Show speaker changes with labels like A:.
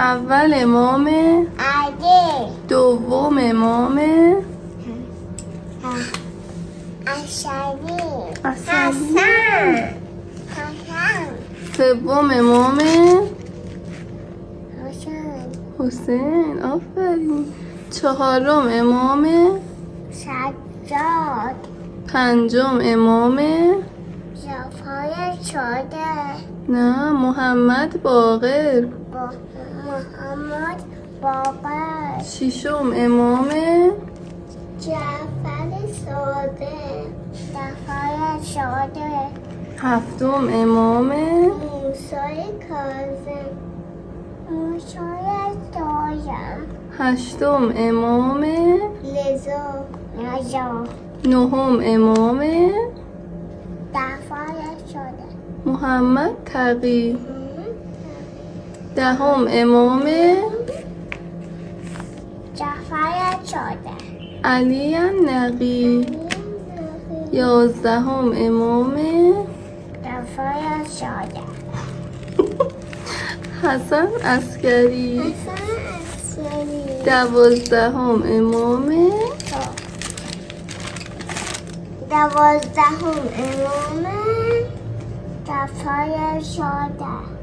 A: اول امام،
B: علی،
A: دوم امام،
B: عشری،
A: عسلی،
B: حسن،
A: سوم امام
B: حسن،
A: حسین. آفرین. چهارم امام،
B: سجاد،
A: پنجم امام،
B: جعفر شده،
A: نه محمد باقر.
B: با محمد باقر،
A: ششم امام،
B: جعفر ساده، جعفر شده،
A: هفتم امام،
B: موسی کاظم، موسی دایم،
A: هشتم امام،
B: لذا نجا،
A: نهم امام،
B: جعفر شده،
A: محمد تقی. دهم امام،
B: جعفر شده،
A: علی نقی. یازدهم امام،
B: جعفر شده،
A: حسن عسکری.
B: حسن عسکری،
A: دوازدهم امام،
B: دوازدهم امام، جعفر شده.